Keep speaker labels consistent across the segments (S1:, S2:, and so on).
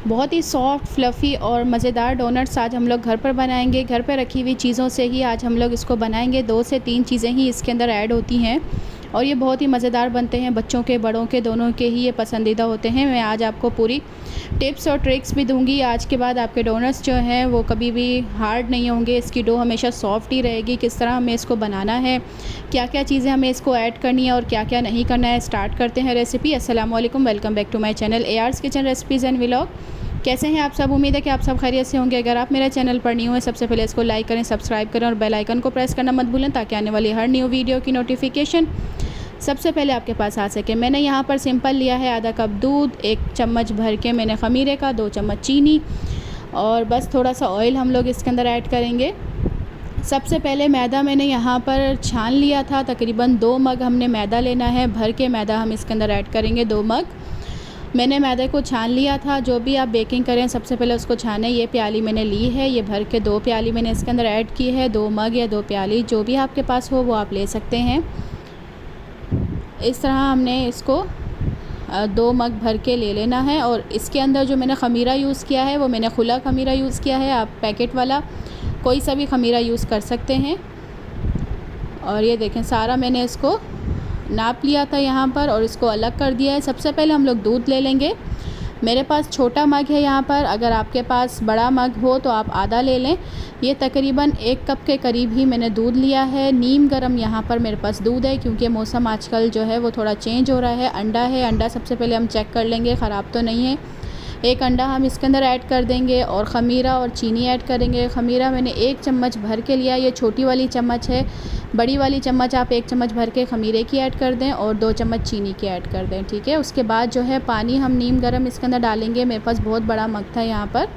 S1: बहुत ही soft, fluffy और मज़ेदार डोनट्स आज हम लोग घर पर बनाएंगे। घर पर रखी हुई चीज़ों से ही आज हम लोग इसको बनाएंगे। 2 से 3 चीज़ें ही इसके अंदर ऐड होती हैं और ये बहुत ही मज़ेदार बनते हैं। बच्चों के, बड़ों के, दोनों के ही ये पसंदीदा होते हैं। मैं आज आपको पूरी टिप्स और ट्रिक्स भी दूंगी। आज के बाद आपके डोनट्स जो हैं वो कभी भी हार्ड नहीं होंगे। इसकी डो हमेशा सॉफ्ट ही रहेगी। किस तरह हमें इसको बनाना है, क्या क्या चीज़ें हमें इसको ऐड करनी है और क्या क्या नहीं करना है, स्टार्ट करते हैं रेसिपी। अस्सलाम वालेकुम, welcome back to my channel AR's kitchen recipes and vlog. कैसे हैं आप सब? उम्मीद है कि आप सब खैरियत से होंगे। अगर आप मेरे चैनल पर न्यू हैं, सबसे पहले इसको लाइक करें, सब्सक्राइब करें और बेल आइकन को प्रेस करना मत भूलें ताकि आने वाली हर न्यू वीडियो की नोटिफिकेशन सबसे पहले आपके पास आ सके। मैंने यहाँ पर सिंपल लिया है आधा कप दूध, 1 चम्मच भर के मैंने ख़मीरे का, 2 चम्मच चीनी और बस थोड़ा सा ऑयल हम लोग इसके अंदर ऐड करेंगे। सबसे पहले मैदा मैंने यहाँ पर छान लिया था। तकरीबन 2 मग हमने मैदा लेना है। भर के मैदा हम इसके अंदर ऐड करेंगे। 2 मग मैंने मैदे को छान लिया था। जो भी आप बेकिंग करें सबसे पहले उसको छानें। ये प्याली मैंने ली है, ये भर के 2 प्याली मैंने इसके अंदर ऐड की है। 2 मग या 2 प्याली जो भी आपके पास हो वो आप ले सकते हैं। इस तरह हमने इसको 2 मग भर के ले लेना है। और इसके अंदर जो मैंने ख़मीरा यूज़ किया है वो मैंने खुला ख़मीरा यूज़ किया है। आप पैकेट वाला कोई सा भी ख़मीरा यूज़ कर सकते हैं। और ये देखें, सारा मैंने इसको नाप लिया था यहाँ पर और इसको अलग कर दिया है। सबसे पहले हम लोग दूध ले लेंगे। मेरे पास छोटा मग है यहाँ पर, अगर आपके पास बड़ा मग हो तो आप आधा ले लें। ये तकरीबन 1 कप के करीब ही मैंने दूध लिया है। नीम गरम यहाँ पर मेरे पास दूध है क्योंकि मौसम आजकल जो है वो थोड़ा चेंज हो रहा है। अंडा है, अंडा सबसे पहले हम चेक कर लेंगे ख़राब तो नहीं है। 1 अंडा हम इसके अंदर ऐड कर देंगे और ख़मीरा और चीनी ऐड करेंगे। ख़मीरा मैंने 1 चम्मच भर के लिया, ये छोटी वाली चम्मच है। बड़ी वाली चम्मच आप 1 चम्मच भर के ख़मीरे की ऐड कर दें और 2 चम्मच चीनी की ऐड कर दें, ठीक है। उसके बाद जो है पानी हम नीम गरम इसके अंदर डालेंगे। मेरे पास बहुत बड़ा मग था यहाँ पर।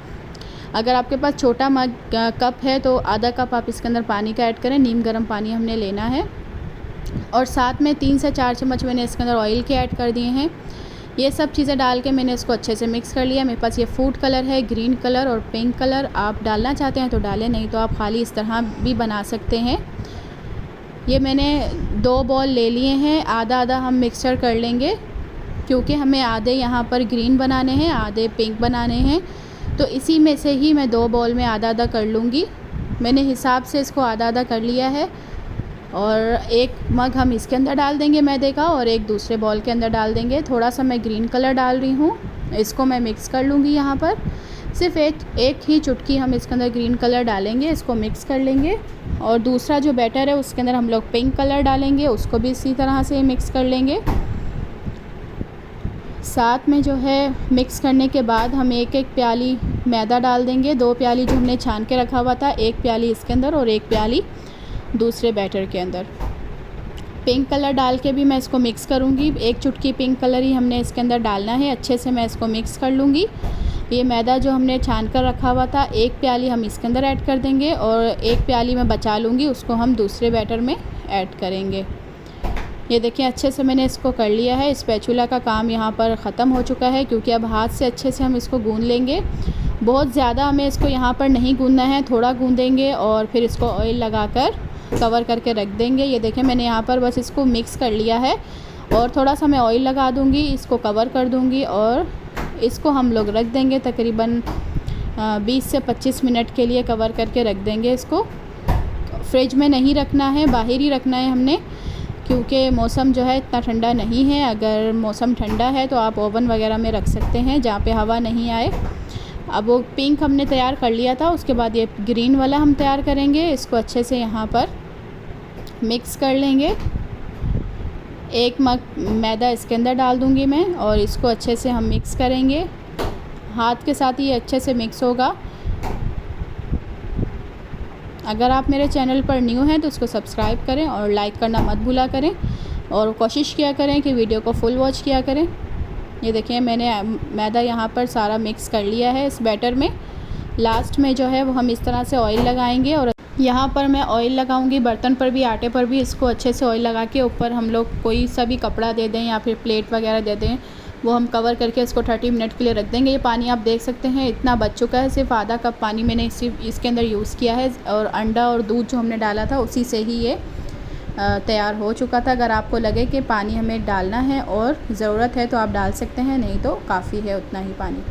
S1: अगर आपके पास छोटा मग कप है तो आधा कप आप इसके अंदर पानी का ऐड करें। नीम गरम पानी हमने लेना है। और साथ में 3 से 4 चम्मच मैंने इसके अंदर ऑयल के ऐड कर दिए हैं। ये सब चीज़ें डाल के मैंने इसको अच्छे से मिक्स कर लिया। मेरे पास ये फूड कलर है, ग्रीन कलर और पिंक कलर। आप डालना चाहते हैं तो डालें, नहीं तो आप खाली इस तरह भी बना सकते हैं। ये मैंने 2 बॉल ले लिए हैं। आधा आधा हम मिक्सचर कर लेंगे क्योंकि हमें आधे यहाँ पर ग्रीन बनाने हैं, आधे पिंक बनाने हैं। तो इसी में से ही मैं 2 बॉल में आधा आधा कर लूँगी। मैंने हिसाब से इसको आधा आधा कर लिया है। और 1 मग हम इसके अंदर डाल देंगे मैदे का और 1 दूसरे बॉल के अंदर डाल देंगे। थोड़ा सा मैं ग्रीन कलर डाल रही हूँ, इसको मैं मिक्स कर लूँगी। यहाँ पर सिर्फ एक ही चुटकी हम इसके अंदर ग्रीन कलर डालेंगे, इसको मिक्स कर लेंगे। और दूसरा जो बैटर है उसके अंदर हम लोग पिंक कलर डालेंगे, उसको भी इसी तरह से मिक्स कर लेंगे। साथ में जो है मिक्स करने के बाद हम 1-1 प्याली मैदा डाल देंगे। 2 प्याली जो हमने छान के रखा हुआ था, 1 प्याली इसके अंदर और 1 प्याली दूसरे बैटर के अंदर। पिंक कलर डाल के भी मैं इसको मिक्स करूँगी। 1 चुटकी पिंक कलर ही हमने इसके अंदर डालना है। अच्छे से मैं इसको मिक्स कर लूँगी। ये मैदा जो हमने छान कर रखा हुआ था, 1 प्याली हम इसके अंदर ऐड कर देंगे और 1 प्याली मैं बचा लूँगी, उसको हम दूसरे बैटर में ऐड करेंगे। ये देखिए, अच्छे से मैंने इसको कर लिया है। स्पैचुला का काम यहाँ पर ख़त्म हो चुका है क्योंकि अब हाथ से अच्छे से हम इसको गूँध लेंगे। बहुत ज़्यादा हमें इसको यहाँ पर नहीं गूँधना है, थोड़ा गूँधेंगे और फिर इसको ऑयल लगाकर कवर करके रख देंगे। ये देखें, मैंने यहाँ पर बस इसको मिक्स कर लिया है और थोड़ा सा मैं ऑयल लगा दूँगी, इसको कवर कर दूँगी और इसको हम लोग रख देंगे। तकरीबन 20 से 25 मिनट के लिए कवर करके रख देंगे। इसको फ्रिज में नहीं रखना है, बाहर ही रखना है हमने क्योंकि मौसम जो है इतना ठंडा नहीं है। अगर मौसम ठंडा है तो आप ओवन वगैरह में रख सकते हैं जहाँ पे हवा नहीं आए। अब वो पिंक हमने तैयार कर लिया था, उसके बाद ये ग्रीन वाला हम तैयार करेंगे। इसको अच्छे से यहाँ पर मिक्स कर लेंगे। 1 मग मैदा इसके अंदर डाल दूँगी मैं और इसको अच्छे से हम मिक्स करेंगे। हाथ के साथ ही अच्छे से मिक्स होगा। अगर आप मेरे चैनल पर न्यू हैं तो उसको सब्सक्राइब करें और लाइक करना मत भूला करें और कोशिश किया करें कि वीडियो को फुल वॉच किया करें। ये देखिए, मैंने मैदा यहाँ पर सारा मिक्स कर लिया है इस बैटर में। लास्ट में जो है वो हम इस तरह से ऑयल लगाएंगे और यहाँ पर मैं ऑयल लगाऊंगी बर्तन पर भी, आटे पर भी। इसको अच्छे से ऑयल लगा के ऊपर हम लोग कोई सा भी कपड़ा दे दें या फिर प्लेट वगैरह दे दें, वो हम कवर करके इसको 30 मिनट के लिए रख देंगे। ये पानी आप देख सकते हैं इतना बच चुका है। सिर्फ आधा कप पानी मैंने इसके अंदर यूज़ किया है और अंडा और दूध जो हमने डाला था उसी से ही ये तैयार हो चुका था। अगर आपको लगे कि पानी हमें डालना है और ज़रूरत है तो आप डाल सकते हैं, नहीं तो काफ़ी है उतना ही पानी।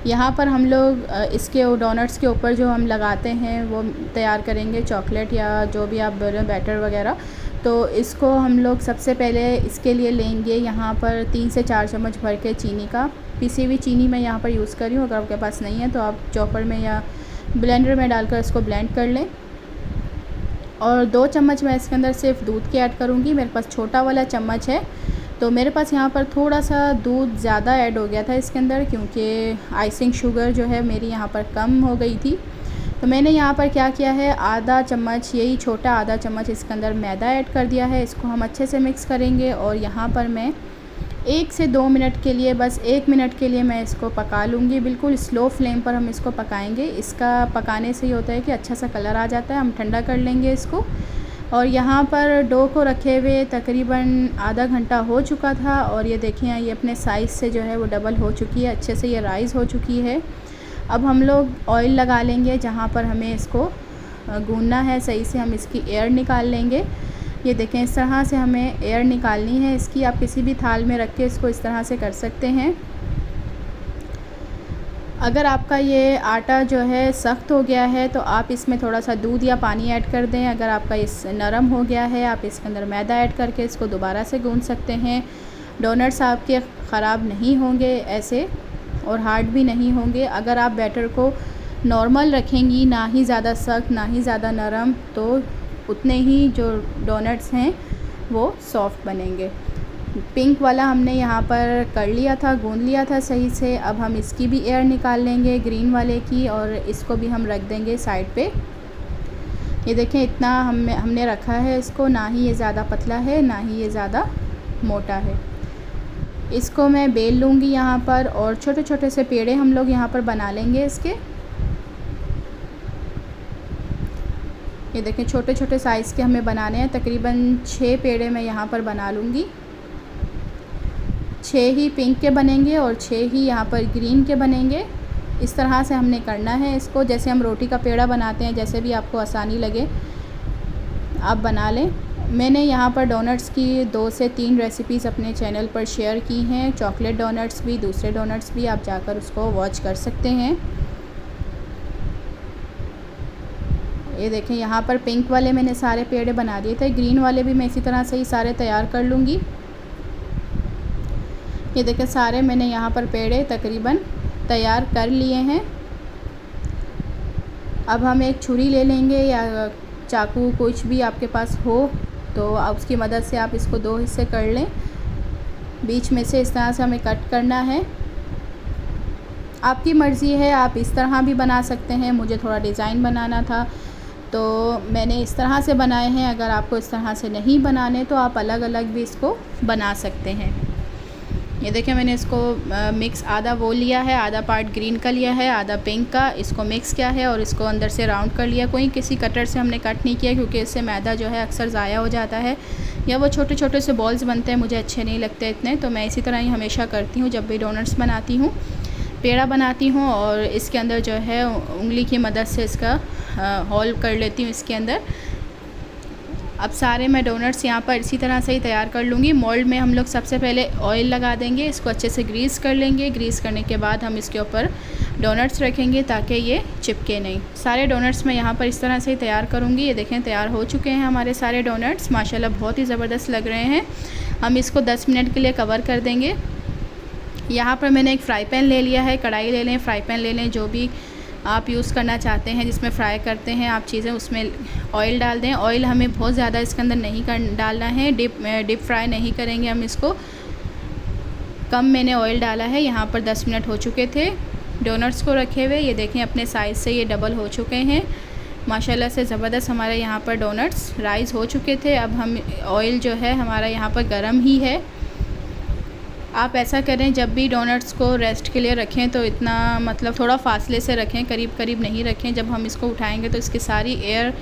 S1: यहाँ पर हम लोग इसके डोनट्स के ऊपर जो हम लगाते हैं वो तैयार करेंगे, चॉकलेट या जो भी आप बोलें बैटर वगैरह। तो इसको हम लोग सबसे पहले इसके लिए लेंगे यहाँ पर 3 से 4 चम्मच भर के चीनी का, पिसी हुई चीनी मैं यहाँ पर यूज़ कर रही हूँ। अगर आपके पास नहीं है तो आप चॉपर में या ब्लेंडर में डालकर इसको ब्लेंड कर लें। और 2 चम्मच मैं इसके अंदर सिर्फ दूध के ऐड करूँगी। मेरे पास छोटा वाला चम्मच है, तो मेरे पास यहाँ पर थोड़ा सा दूध ज़्यादा ऐड हो गया था इसके अंदर, क्योंकि आइसिंग शुगर जो है मेरी यहाँ पर कम हो गई थी। तो मैंने यहाँ पर क्या किया है, आधा चम्मच, यही छोटा आधा चम्मच इसके अंदर मैदा ऐड कर दिया है। इसको हम अच्छे से मिक्स करेंगे और यहाँ पर मैं 1 से 2 मिनट के लिए, बस 1 मिनट के लिए मैं इसको पका लूँगी। बिल्कुल स्लो फ्लेम पर हम इसको पकाएंगे। इसका पकाने से ये होता है कि अच्छा सा कलर आ जाता है। हम ठंडा कर लेंगे इसको। और यहाँ पर डो को रखे हुए तकरीबन आधा घंटा हो चुका था और ये देखें ये अपने साइज़ से जो है वो डबल हो चुकी है, अच्छे से ये राइज़ हो चुकी है। अब हम लोग ऑयल लगा लेंगे जहाँ पर हमें इसको गूंदना है सही से। हम इसकी एयर निकाल लेंगे। ये देखें इस तरह से हमें एयर निकालनी है इसकी। आप किसी भी थाल में रख के इसको इस तरह से कर सकते हैं। अगर आपका ये आटा जो है सख्त हो गया है तो आप इसमें थोड़ा सा दूध या पानी ऐड कर दें। अगर आपका इस नरम हो गया है आप इसके अंदर मैदा ऐड करके इसको दोबारा से गूंद सकते हैं। डोनट्स आपके ख़राब नहीं होंगे ऐसे, और हार्ड भी नहीं होंगे। अगर आप बैटर को नॉर्मल रखेंगी, ना ही ज़्यादा सख्त ना ही ज़्यादा नरम, तो उतने ही जो डोनट्स हैं वो सॉफ़्ट बनेंगे। पिंक वाला हमने यहाँ पर कर लिया था, गूंद लिया था सही से। अब हम इसकी भी एयर निकाल लेंगे ग्रीन वाले की, और इसको भी हम रख देंगे साइड पे। ये देखें इतना हमने रखा है इसको, ना ही ये ज़्यादा पतला है ना ही ये ज़्यादा मोटा है। इसको मैं बेल लूँगी यहाँ पर, और छोटे छोटे से पेड़े हम लोग यहाँ पर बना लेंगे इसके। ये देखें छोटे छोटे साइज़ के हमें बनाने हैं। तकरीबन 6 पेड़े मैं यहाँ पर बना लूँगी। 6 ही पिंक के बनेंगे और 6 ही यहाँ पर ग्रीन के बनेंगे। इस तरह से हमने करना है इसको, जैसे हम रोटी का पेड़ा बनाते हैं, जैसे भी आपको आसानी लगे आप बना लें। मैंने यहाँ पर डोनट्स की 2 से 3 रेसिपीज़ अपने चैनल पर शेयर की हैं। चॉकलेट डोनट्स भी, दूसरे डोनट्स भी, आप जाकर उसको वॉच कर सकते हैं। ये देखें यहाँ पर पिंक वाले मैंने सारे पेड़े बना दिए थे। ग्रीन वाले भी मैं इसी तरह से ही सारे तैयार कर लूँगी। ये देखें सारे मैंने यहाँ पर पेड़े तकरीबन तैयार कर लिए हैं। अब हम एक छुरी ले लेंगे या चाकू, कुछ भी आपके पास हो तो उसकी मदद से आप इसको 2 हिस्से कर लें। बीच में से इस तरह से हमें कट करना है। आपकी मर्ज़ी है, आप इस तरह भी बना सकते हैं। मुझे थोड़ा डिज़ाइन बनाना था तो मैंने इस तरह से बनाए हैं। अगर आपको इस तरह से नहीं बनाने तो आप अलग अलग भी इसको बना सकते हैं। ये देखिए मैंने इसको मिक्स आधा वो लिया है, आधा पार्ट ग्रीन का लिया है, आधा पिंक का, इसको मिक्स किया है और इसको अंदर से राउंड कर लिया। कोई किसी कटर से हमने कट नहीं किया क्योंकि इससे मैदा जो है अक्सर ज़ाया हो जाता है, या वो छोटे छोटे से बॉल्स बनते हैं, मुझे अच्छे नहीं लगते इतने। तो मैं इसी तरह ही हमेशा करती हूँ जब भी डोनट्स बनाती हूँ, पेड़ा बनाती हूँ, और इसके अंदर जो है उंगली की मदद से इसका होल कर लेती हूँ इसके अंदर। अब सारे मैं डोनट्स यहाँ पर इसी तरह से ही तैयार कर लूँगी। मोल्ड में हम लोग सबसे पहले ऑयल लगा देंगे, इसको अच्छे से ग्रीस कर लेंगे। ग्रीस करने के बाद हम इसके ऊपर डोनट्स रखेंगे ताकि ये चिपके नहीं। सारे डोनट्स मैं यहाँ पर इस तरह से ही तैयार करूँगी। ये देखें तैयार हो चुके हैं हमारे सारे डोनट्स, माशाल्लाह बहुत ही ज़बरदस्त लग रहे हैं। हम इसको 10 मिनट के लिए कवर कर देंगे। यहाँ पर मैंने एक फ़्राई पैन ले लिया है, कढ़ाई ले लें, फ़्राई पैन ले लें, जो भी आप यूज़ करना चाहते हैं जिसमें फ़्राई करते हैं आप चीज़ें, उसमें ऑयल डाल दें। ऑयल हमें बहुत ज़्यादा इसके अंदर नहीं डालना है, डीप फ्राई नहीं करेंगे हम इसको, कम मैंने ऑयल डाला है। यहाँ पर 10 मिनट हो चुके थे डोनट्स को रखे हुए। ये देखें अपने साइज़ से ये डबल हो चुके हैं माशाल्लाह से ज़बरदस्त। हमारे यहाँ पर डोनट्स राइज़ हो चुके थे। अब हम ऑयल जो है हमारा यहाँ पर गर्म ही है। आप ऐसा करें जब भी डोनट्स को रेस्ट के लिए रखें तो इतना मतलब थोड़ा फासले से रखें, करीब करीब नहीं रखें। जब हम इसको उठाएंगे तो इसकी सारी एयर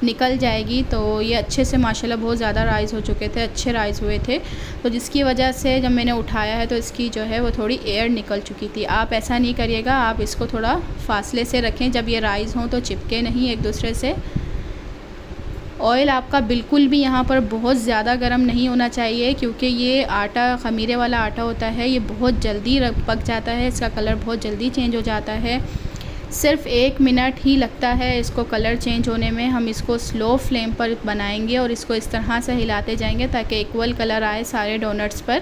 S1: निकल जाएगी। तो ये अच्छे से माशाल्लाह बहुत ज़्यादा राइज़ हो चुके थे, अच्छे राइज़ हुए थे, तो जिसकी वजह से जब मैंने उठाया है तो इसकी जो है वो थोड़ी एयर निकल चुकी थी। आप ऐसा नहीं करिएगा, आप इसको थोड़ा फासले से रखें, जब ये राइज़ हों तो चिपके नहीं एक दूसरे से। ऑयल आपका बिल्कुल भी यहाँ पर बहुत ज़्यादा गर्म नहीं होना चाहिए, क्योंकि ये आटा ख़मीरे वाला आटा होता है, ये बहुत जल्दी पक जाता है, इसका कलर बहुत जल्दी चेंज हो जाता है। सिर्फ़ 1 मिनट ही लगता है इसको कलर चेंज होने में। हम इसको स्लो फ्लेम पर बनाएंगे और इसको इस तरह से हिलाते जाएंगे ताकि इक्वल कलर आए सारे डोनट्स पर।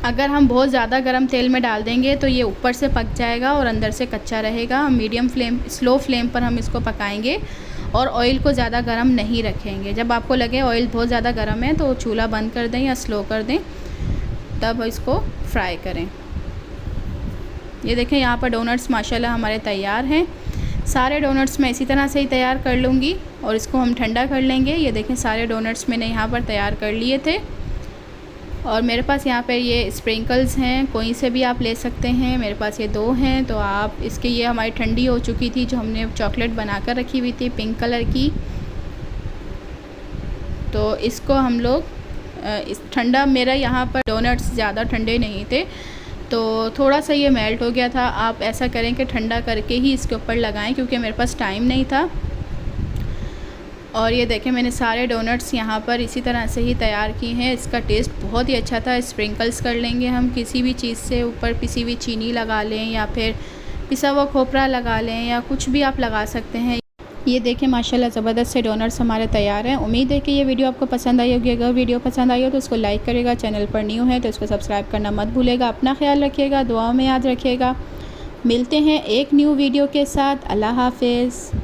S1: अगर हम बहुत ज़्यादा गर्म तेल में डाल देंगे तो ये ऊपर से पक जाएगा और अंदर से कच्चा रहेगा। हम स्लो फ्लेम पर हम इसको पकाएंगे और ऑयल को ज़्यादा गर्म नहीं रखेंगे। जब आपको लगे ऑयल बहुत ज़्यादा गर्म है तो चूल्हा बंद कर दें या स्लो कर दें, तब इसको फ्राई करें। ये देखें यहाँ पर डोनट्स माशाल्लाह हमारे तैयार हैं। सारे डोनट्स मैं इसी तरह से ही तैयार कर लूँगी और इसको हम ठंडा कर लेंगे। ये देखें सारे डोनट्स मैंने यहाँ पर तैयार कर लिए थे और मेरे पास यहाँ पर ये स्प्रिंकल्स हैं, कोई से भी आप ले सकते हैं। मेरे पास ये 2 हैं, तो आप इसके, ये हमारी ठंडी हो चुकी थी जो हमने चॉकलेट बनाकर रखी हुई थी पिंक कलर की, तो इसको हम लोग इस ठंडा, मेरा यहाँ पर डोनट्स ज़्यादा ठंडे नहीं थे तो थोड़ा सा ये मेल्ट हो गया था। आप ऐसा करें कि ठंडा करके ही इसके ऊपर लगाएं, क्योंकि मेरे पास टाइम नहीं था। और ये देखें मैंने सारे डोनट्स यहाँ पर इसी तरह से ही तैयार किए हैं। इसका टेस्ट बहुत ही अच्छा था। स्प्रिंकल्स कर लेंगे हम किसी भी चीज़ से, ऊपर पिसी हुई चीनी लगा लें या फिर पिसा हुआ खोपरा लगा लें या कुछ भी आप लगा सकते हैं। ये देखें माशाल्लाह ज़बरदस्त से डोनट्स हमारे तैयार हैं। उम्मीद है कि ये वीडियो आपको पसंद आई होगी। अगर वीडियो पसंद आई हो तो उसको लाइक करेगा, चैनल पर न्यू है तो इसको सब्सक्राइब करना मत भूलेगा। अपना ख्याल रखिएगा, दुआओं में याद रखिएगा। मिलते हैं एक न्यू वीडियो के साथ। अल्लाह हाफ़िज़।